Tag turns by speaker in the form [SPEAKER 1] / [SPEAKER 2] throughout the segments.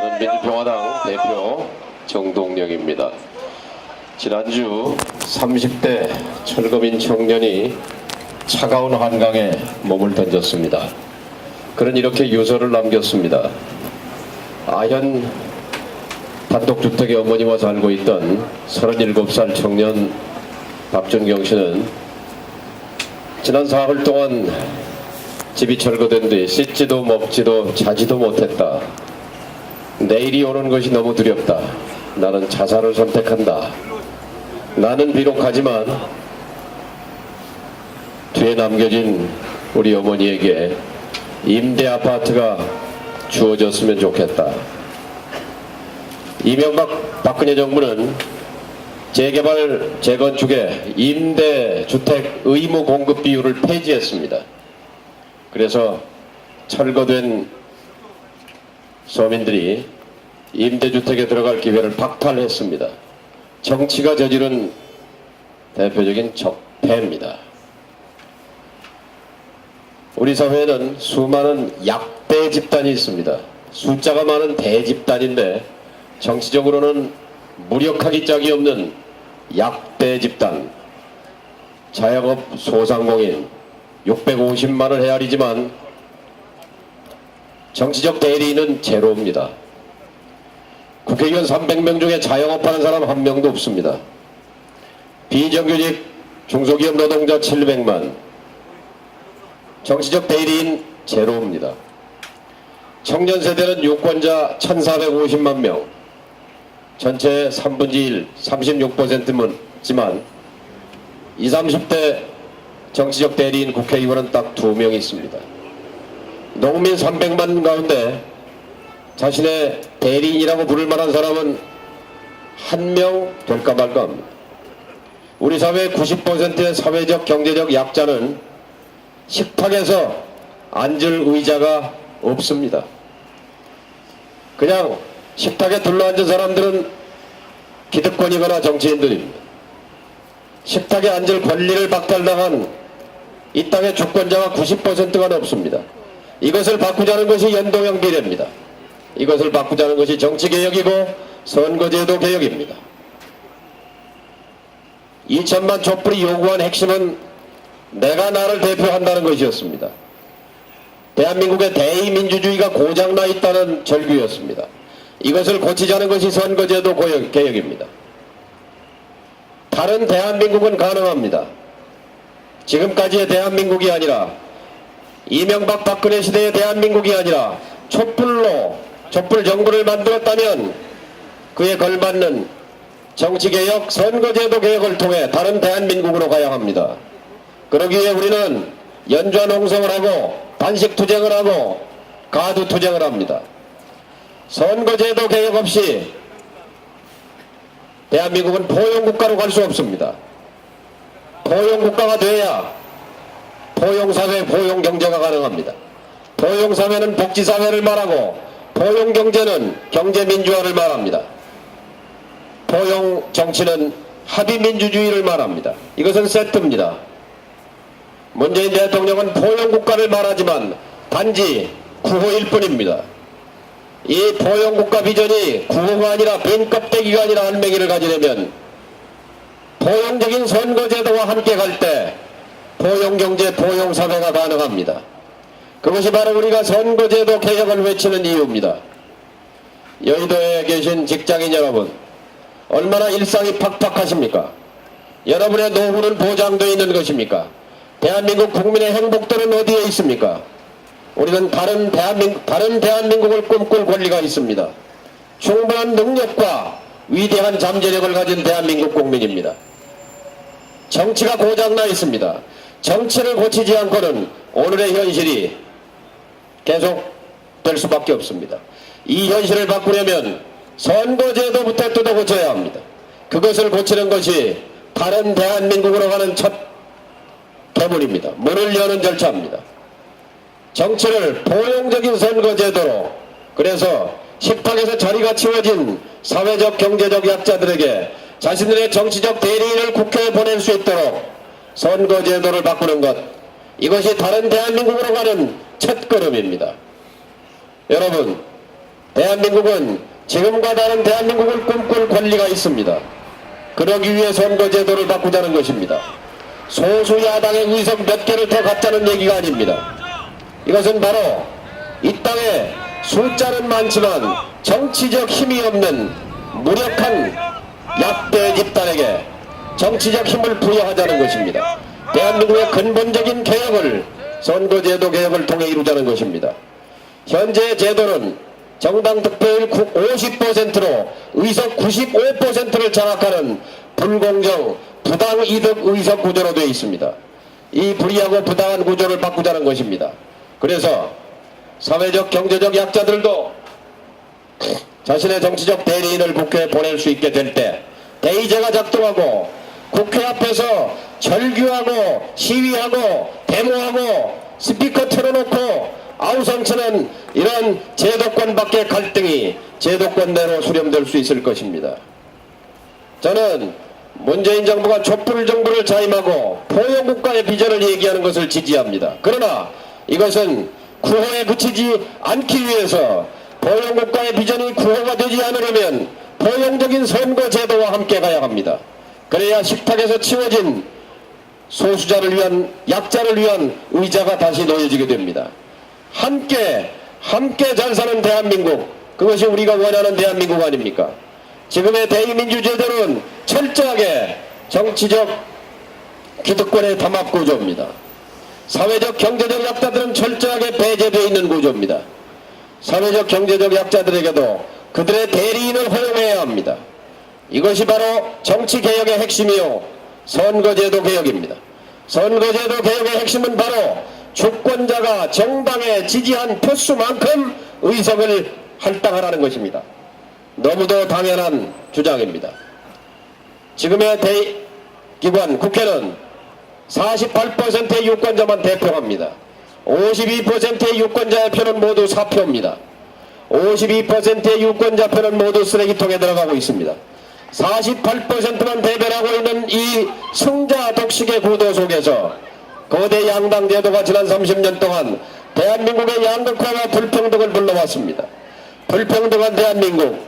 [SPEAKER 1] 저는 민주평화당 대표 정동영입니다. 지난주 30대 철거민 청년이 차가운 한강에 몸을 던졌습니다. 그는 이렇게 유서를 남겼습니다. 아현 단독주택의 어머니와 살고 있던 37살 청년 박준경 씨는 지난 사흘 동안 집이 철거된 뒤 씻지도 먹지도 자지도 못했다. 내일이 오는 것이 너무 두렵다. 나는 자살을 선택한다. 나는 비록 하지만 뒤에 남겨진 우리 어머니에게 임대 아파트가 주어졌으면 좋겠다. 이명박 박근혜 정부는 재개발 재건축의 임대주택 의무 공급 비율을 폐지했습니다. 그래서 철거된 서민들이 임대주택에 들어갈 기회를 박탈했습니다. 정치가 저지른 대표적인 적폐입니다. 우리 사회에는 수많은 약대 집단이 있습니다. 숫자가 많은 대집단인데 정치적으로는 무력하기 짝이 없는 약대 집단, 자영업 소상공인 650만을 헤아리지만 정치적 대리인은 제로입니다. 국회의원 300명 중에 자영업하는 사람 한 명도 없습니다. 비정규직 중소기업 노동자 700만, 정치적 대리인 제로입니다. 청년 세대는 유권자 1450만 명, 전체의 3분의 1, 36%지만 20, 30대 정치적 대리인 국회의원은 딱 2명 있습니다. 농민 300만 가운데 자신의 대리인이라고 부를 만한 사람은 1명 될까 말까 합니다. 우리 사회의 90%의 사회적 경제적 약자는 식탁에서 앉을 의자가 없습니다. 그냥 식탁에 둘러앉은 사람들은 기득권이거나 정치인들입니다. 식탁에 앉을 권리를 박탈당한 이 땅의 주권자가 90%가 넘습니다. 이것을 바꾸자는 것이 연동형 비례입니다. 이것을 바꾸자는 것이 정치개혁이고 선거제도 개혁입니다. 2천만 촛불이 요구한 핵심은 내가 나를 대표한다는 것이었습니다. 대한민국의 대의민주주의가 고장나 있다는 절규였습니다. 이것을 고치자는 것이 선거제도 개혁입니다. 다른 대한민국은 가능합니다. 지금까지의 대한민국이 아니라 이명박 박근혜 시대의 대한민국이 아니라 촛불 정부를 만들었다면 그에 걸맞는 정치개혁, 선거제도 개혁을 통해 다른 대한민국으로 가야 합니다. 그러기 위해 우리는 연좌농성을 하고 단식투쟁을 하고 가두투쟁을 합니다. 선거제도 개혁 없이 대한민국은 포용국가로 갈 수 없습니다. 포용국가가 돼야 포용사회, 포용경제가 가능합니다. 포용사회는 복지사회를 말하고 포용경제는 경제민주화를 말합니다. 포용정치는 합의민주주의를 말합니다. 이것은 세트입니다. 문재인 대통령은 포용국가를 말하지만 단지 구호일 뿐입니다. 이 포용국가 비전이 구호가 아니라 빈 껍데기가 아니라 알맹이를 가지려면 포용적인 선거제도와 함께 갈 때 포용경제, 포용사회가 가능합니다. 그것이 바로 우리가 선거제도 개혁을 외치는 이유입니다. 여의도에 계신 직장인 여러분, 얼마나 일상이 팍팍하십니까? 여러분의 노후는 보장되어 있는 것입니까? 대한민국 국민의 행복들은 어디에 있습니까? 우리는 다른 대한민국을 꿈꿀 권리가 있습니다. 충분한 능력과 위대한 잠재력을 가진 대한민국 국민입니다. 정치가 고장나 있습니다. 정치를 고치지 않고는 오늘의 현실이 계속될 수밖에 없습니다. 이 현실을 바꾸려면 선거제도부터 뜯어 고쳐야 합니다. 그것을 고치는 것이 다른 대한민국으로 가는 첫 대문입니다. 문을 여는 절차입니다. 정치를 포용적인 선거제도로, 그래서 식탁에서 자리가 치워진 사회적 경제적 약자들에게 자신들의 정치적 대리인을 국회에 보낼 수 있도록 선거제도를 바꾸는 것, 이것이 다른 대한민국으로 가는 첫걸음입니다. 여러분, 대한민국은 지금과 다른 대한민국을 꿈꿀 권리가 있습니다. 그러기 위해 선거제도를 바꾸자는 것입니다. 소수 야당의 의석 몇 개를 더 갖자는 얘기가 아닙니다. 이것은 바로 이 땅에 숫자는 많지만 정치적 힘이 없는 무력한 약대 집단에게 정치적 힘을 부여하자는 것입니다. 대한민국의 근본적인 개혁을 선거제도 개혁을 통해 이루자는 것입니다. 현재 제도는 정당 득표율 50%로 의석 95%를 장악하는 불공정 부당 이득 의석 구조로 되어 있습니다. 이 불이하고 부당한 구조를 바꾸자는 것입니다. 그래서 사회적 경제적 약자들도 자신의 정치적 대리인을 국회에 보낼 수 있게 될 때 대의제가 작동하고 국회 앞에서 절규하고 시위하고 데모하고 스피커 틀어놓고 아우성치는 이런 제도권 밖의 갈등이 제도권 내로 수렴될 수 있을 것입니다. 저는 문재인 정부가 촛불 정부를 자임하고 포용국가의 비전을 얘기하는 것을 지지합니다. 그러나 이것은 구호에 그치지 않기 위해서 포용국가의 비전이 구호가 되지 않으려면 포용적인 선거제도와 함께 가야 합니다. 그래야 식탁에서 치워진 소수자를 위한 약자를 위한 의자가 다시 놓여지게 됩니다. 함께 잘 사는 대한민국, 그것이 우리가 원하는 대한민국 아닙니까? 지금의 대의민주제도는 철저하게 정치적 기득권의 담합구조입니다. 사회적 경제적 약자들은 철저하게 배제되어 있는 구조입니다. 사회적 경제적 약자들에게도 그들의 대리인을 허용해야 합니다. 이것이 바로 정치개혁의 핵심이요 선거제도 개혁입니다. 선거제도 개혁의 핵심은 바로 주권자가 정당에 지지한 표수만큼 의석을 할당하라는 것입니다. 너무도 당연한 주장입니다. 지금의 대기관 국회는 48%의 유권자만 대표합니다. 52%의 유권자의 표는 모두 사표입니다. 52%의 유권자 표는 모두 쓰레기통에 들어가고 있습니다. 48%만 대변하고 있는 이 승자 독식의 구도 속에서 거대 양당 제도가 지난 30년 동안 대한민국의 양극화와 불평등을 불러왔습니다. 불평등한 대한민국,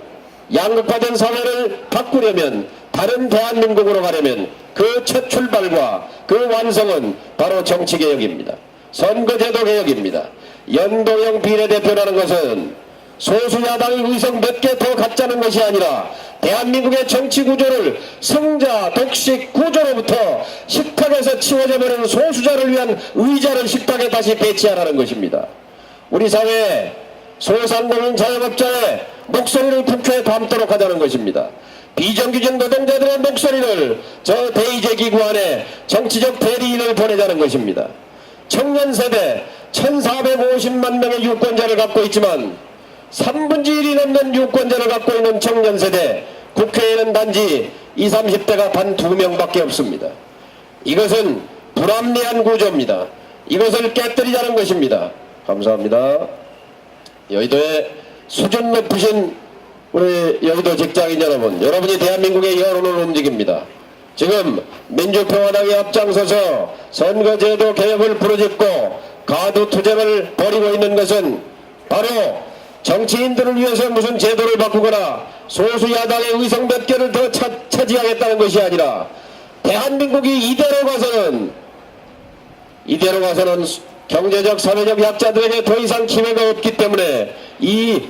[SPEAKER 1] 양극화된 사회를 바꾸려면, 다른 대한민국으로 가려면 그 첫 출발과 그 완성은 바로 정치개혁입니다. 선거제도 개혁입니다. 연동형 비례대표라는 것은 소수 야당의 의석 몇 개 더 갖자는 것이 아니라 대한민국의 정치 구조를 승자 독식 구조로부터 식탁에서 치워져 버리는 소수자를 위한 의자를 식탁에 다시 배치하라는 것입니다. 우리 사회에 소상공인 자영업자의 목소리를 국회에 담도록 하자는 것입니다. 비정규직 노동자들의 목소리를 저 대의제 기구 안에 정치적 대리인을 보내자는 것입니다. 청년 세대 1450만 명의 유권자를 갖고 있지만 3분의 1이 넘는 유권자를 갖고 있는 청년 세대, 국회에는 단지 20, 30대가 단 2명밖에 없습니다. 이것은 불합리한 구조입니다. 이것을 깨뜨리자는 것입니다. 감사합니다. 여의도의 수준 높으신 우리 여의도 직장인 여러분, 여러분이 대한민국의 여론을 움직입니다. 지금 민주평화당이 앞장서서 선거제도 개혁을 부르짖고 가두투쟁을 벌이고 있는 것은 바로 정치인들을 위해서 무슨 제도를 바꾸거나 소수 야당의 의석 몇 개를 더 차지하겠다는 것이 아니라 대한민국이 이대로 가서는 경제적 사회적 약자들에게 더 이상 기회가 없기 때문에 이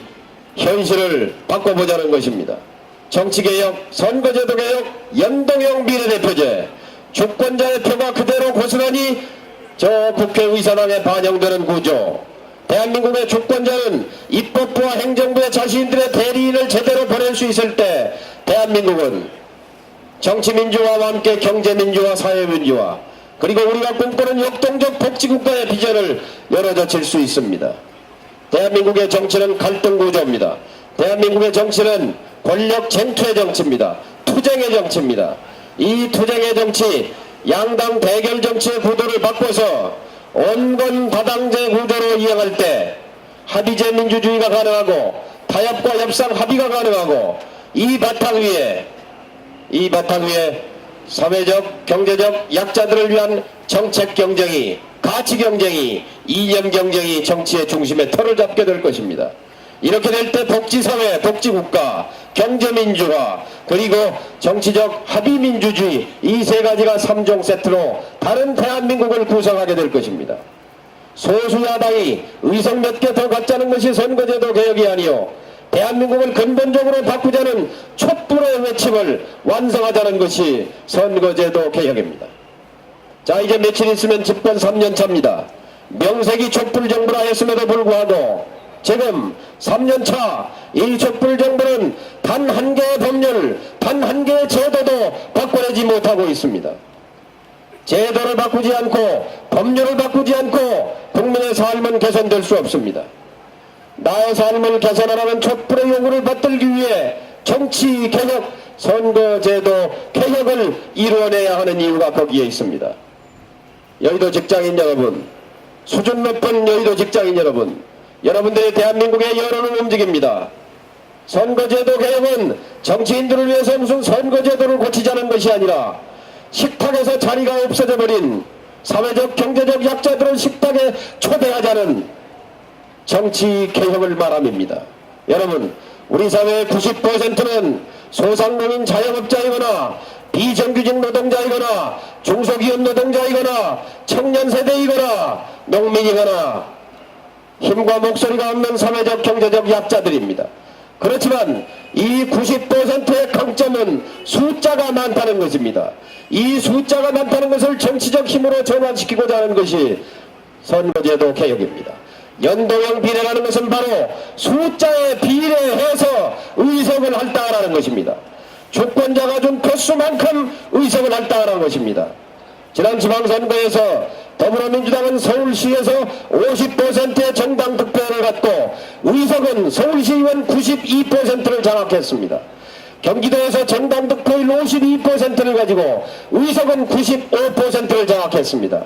[SPEAKER 1] 현실을 바꿔보자는 것입니다. 정치개혁, 선거제도 개혁, 연동형 비례대표제, 주권자의 표가 그대로 고스란히 저 국회의사당에 반영되는 구조. 대한민국의 주권자는 입법부와 행정부의 자신들의 대리인을 제대로 보낼 수 있을 때 대한민국은 정치민주화와 함께 경제민주화, 사회민주화, 그리고 우리가 꿈꾸는 역동적 복지국가의 비전을 열어젖힐 수 있습니다. 대한민국의 정치는 갈등구조입니다. 대한민국의 정치는 권력 쟁투의 정치입니다. 투쟁의 정치입니다. 이 투쟁의 정치, 양당 대결 정치의 구도를 바꿔서 온건 다당제 구조로 이행할 때 합의제 민주주의가 가능하고 타협과 협상 합의가 가능하고 이 바탕 위에 사회적 경제적 약자들을 위한 정책 경쟁이, 가치 경쟁이, 이념 경쟁이 정치의 중심에 터를 잡게 될 것입니다. 이렇게 될 때 복지사회, 복지국가, 경제민주화, 그리고 정치적 합의민주주의, 이 세 가지가 3종 세트로 다른 대한민국을 구성하게 될 것입니다. 소수야당이 의석 몇 개 더 갖자는 것이 선거제도 개혁이 아니요, 대한민국을 근본적으로 바꾸자는 촛불의 외침을 완성하자는 것이 선거제도 개혁입니다. 자, 이제 며칠 있으면 집권 3년 차입니다. 명색이 촛불 정부라 했음에도 불구하고 지금 3년 차 이 촛불 정부는 단 한 개의 법률, 단 한 개의 제도도 바꿔내지 못하고 있습니다. 제도를 바꾸지 않고 법률을 바꾸지 않고 국민의 삶은 개선될 수 없습니다. 나의 삶을 개선하라는 촛불의 요구를 받들기 위해 정치개혁, 선거제도 개혁을 이루어내야 하는 이유가 거기에 있습니다. 여의도 직장인 여러분, 수준 높은 여의도 직장인 여러분, 여러분들이 대한민국의 여론을 움직입니다. 선거제도 개혁은 정치인들을 위해서 무슨 선거제도를 고치자는 것이 아니라 식탁에서 자리가 없어져 버린 사회적 경제적 약자들을 식탁에 초대하자는 정치 개혁을 말함입니다. 여러분, 우리 사회의 90%는 소상공인 자영업자이거나 비정규직 노동자이거나 중소기업 노동자이거나 청년세대이거나 농민이거나 힘과 목소리가 없는 사회적 경제적 약자들입니다. 그렇지만 이 90%의 강점은 숫자가 많다는 것입니다. 이 숫자가 많다는 것을 정치적 힘으로 전환시키고자 하는 것이 선거제도 개혁입니다. 연동형 비례라는 것은 바로 숫자에 비례해서 의석을 할당하라는 것입니다. 주권자가 준 표수만큼 의석을 할당하라는 것입니다. 지난 지방선거에서 더불어민주당은 서울시에서 50%의 정당 득표를 갖고 의석은 서울시의원 92%를 장악했습니다. 경기도에서 정당 득표율 52%를 가지고 의석은 95%를 장악했습니다.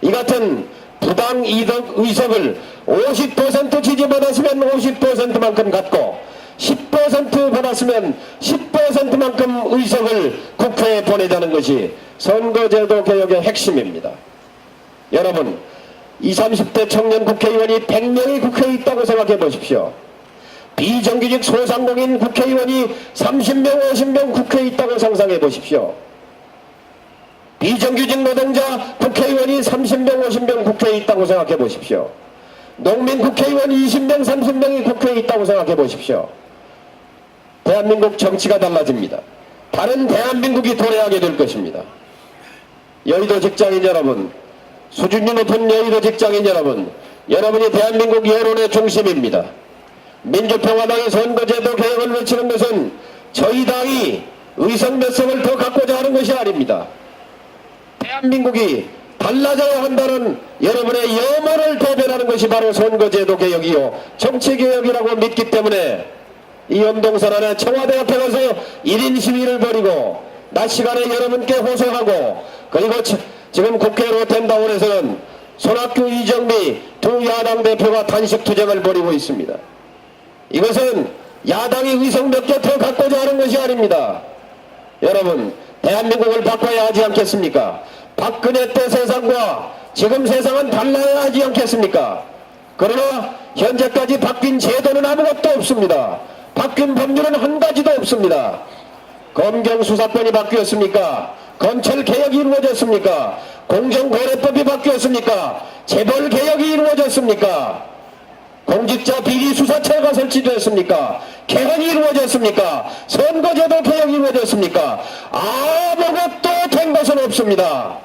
[SPEAKER 1] 이 같은 부당 이득 의석을 50% 지지받았으면 50%만큼 갖고 10% 받았으면 10%만큼 의석을 국회에 보내자는 것이 선거제도 개혁의 핵심입니다. 여러분, 20, 30대 청년 국회의원이 100명이 국회에 있다고 생각해 보십시오. 비정규직 소상공인 국회의원이 30명, 50명 국회에 있다고 상상해 보십시오. 비정규직 노동자 국회의원이 30명, 50명 국회에 있다고 생각해 보십시오. 농민 국회의원 20명, 30명이 국회에 있다고 생각해 보십시오. 대한민국 정치가 달라집니다. 다른 대한민국이 도래하게 될 것입니다. 여의도 직장인 여러분, 수준이 높은 여의도 직장인 여러분, 여러분이 대한민국 여론의 중심입니다. 민주평화당이 선거제도 개혁을 외치는 것은 저희 당이 의석 몇 석을 더 갖고자 하는 것이 아닙니다. 대한민국이 달라져야 한다는 여러분의 염원을 대변하는 것이 바로 선거제도 개혁이요 정치개혁이라고 믿기 때문에 이 연동선 안에 청와대 앞에 가서 1인 시위를 벌이고 낮 시간에 여러분께 호소하고, 그리고 지금 국회 로텐다운에서는 손학규, 이정미 두 야당 대표가 단식 투쟁을 벌이고 있습니다. 이것은 야당이 의석 몇 개 더 갖고자 하는 것이 아닙니다. 여러분, 대한민국을 바꿔야 하지 않겠습니까? 박근혜 때 세상과 지금 세상은 달라야 하지 않겠습니까? 그러나 현재까지 바뀐 제도는 아무것도 없습니다. 바뀐 법률은 한 가지도 없습니다. 검경수사권이 바뀌었습니까? 검찰개혁이 이루어졌습니까? 공정거래법이 바뀌었습니까? 재벌개혁이 이루어졌습니까? 공직자 비리수사처가 설치되었습니까? 개헌이 이루어졌습니까? 선거제도 개혁이 이루어졌습니까? 아무것도 된 것은 없습니다.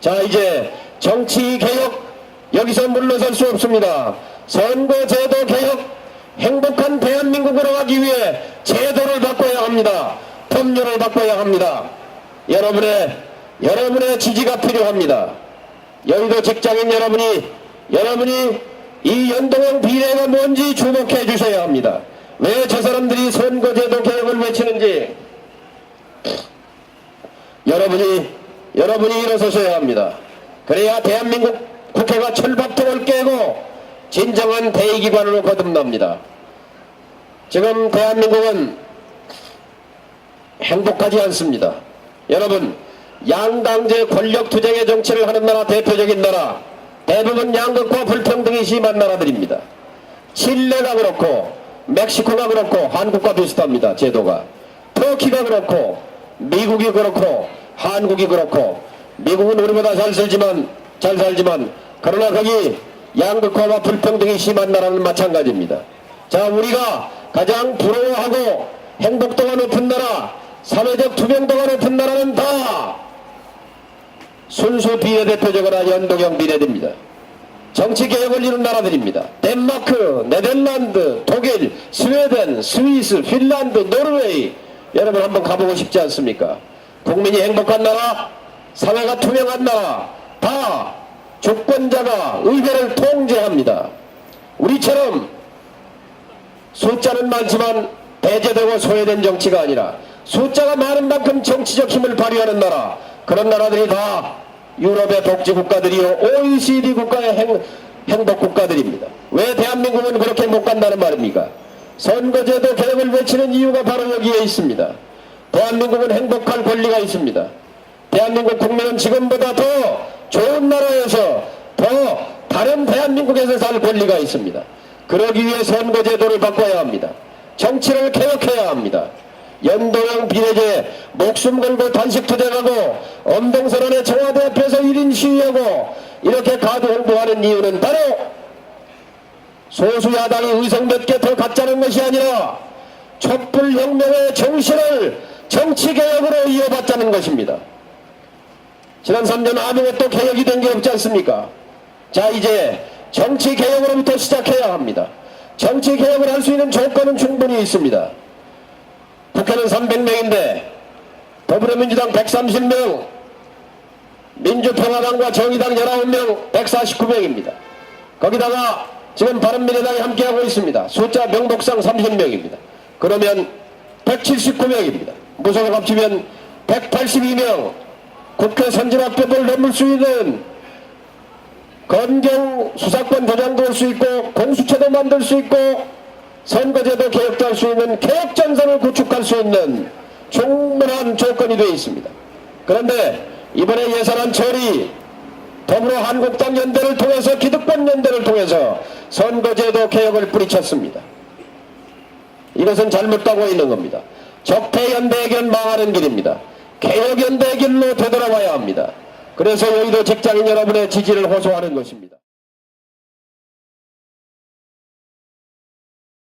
[SPEAKER 1] 자, 이제 정치개혁, 여기서 물러설 수 없습니다. 선거제도 개혁, 행복한 대한민국으로 가기 위해 제도를 바꿔야 합니다. 법률을 바꿔야 합니다. 여러분의 지지가 필요합니다. 여의도 직장인 여러분이 이 연동형 비례가 뭔지 주목해 주셔야 합니다. 왜 저 사람들이 선거제도 개혁을 외치는지 여러분이 일어서셔야 합니다. 그래야 대한민국 국회가 철밥통을 깨고 진정한 대의기관으로 거듭납니다. 지금 대한민국은 행복하지 않습니다. 여러분, 양당제 권력투쟁의 정치를 하는 나라, 대표적인 나라, 대부분 양극화 불평등이 심한 나라들입니다. 칠레가 그렇고 멕시코가 그렇고 한국과 비슷합니다. 제도가. 터키가 그렇고 미국이 그렇고 한국이 그렇고 미국은 우리보다 잘 살지만 그러나 거기 양극화와 불평등이 심한 나라는 마찬가지입니다. 자, 우리가 가장 부러워하고 행복도가 높은 나라, 사회적 투명도가 높은 나라는 다 순수 비례대표적으로 연동형 비례대입니다. 정치개혁을 이룬 나라들입니다. 덴마크, 네덜란드, 독일, 스웨덴, 스위스, 핀란드, 노르웨이. 여러분 한번 가보고 싶지 않습니까? 국민이 행복한 나라, 사회가 투명한 나라, 다 주권자가 의회를 통제합니다. 우리처럼 숫자는 많지만 배제되고 소외된 정치가 아니라 숫자가 많은 만큼 정치적 힘을 발휘하는 나라, 그런 나라들이 다 유럽의 복지국가들이요 OECD 국가의 행복국가들입니다. 왜 대한민국은 그렇게 못 간다는 말입니까? 선거제도 개혁을 외치는 이유가 바로 여기에 있습니다. 대한민국은 행복할 권리가 있습니다. 대한민국 국민은 지금보다 더 좋은 나라에서 더 다른 대한민국에서 살 권리가 있습니다. 그러기 위해 선거제도를 바꿔야 합니다. 정치를 개혁해야 합니다. 연동형 비례제 목숨 걸고 단식 투쟁하고 엄동설원의 청와대 앞에서 1인 시위하고 이렇게 가도 홍보하는 이유는 바로 소수 야당이 의석 몇 개 더 갖자는 것이 아니라 촛불혁명의 정신을 정치개혁으로 이어받자는 것입니다. 지난 3년 아무것도 개혁이 된 게 없지 않습니까? 자, 이제 정치개혁으로부터 시작해야 합니다. 정치개혁을 할 수 있는 조건은 충분히 있습니다. 국회는 300명인데 더불어민주당 130명, 민주평화당과 정의당 19명, 149명입니다. 거기다가 지금 바른미래당이 함께하고 있습니다. 숫자 명목상 30명입니다. 그러면 179명입니다. 무소속 합치면 182명. 국회 선진화법을 넘을 수 있는 검경 수사권 조장도 할 수 있고 공수처도 만들 수 있고 선거제도 개혁도 할 수 있는 개혁전선을 구축할 수 있는 충분한 조건이 되어 있습니다. 그런데 이번에 예산안 처리 더불어 한국당 연대를 통해서 기득권 연대를 통해서 선거제도 개혁을 뿌리쳤습니다. 이것은 잘못 가고 있는 겁니다. 적폐연대의 길은 망하는 길입니다. 개혁연대의 길로 되돌아와야 합니다. 그래서 여의도 직장인 여러분의 지지를 호소하는 것입니다.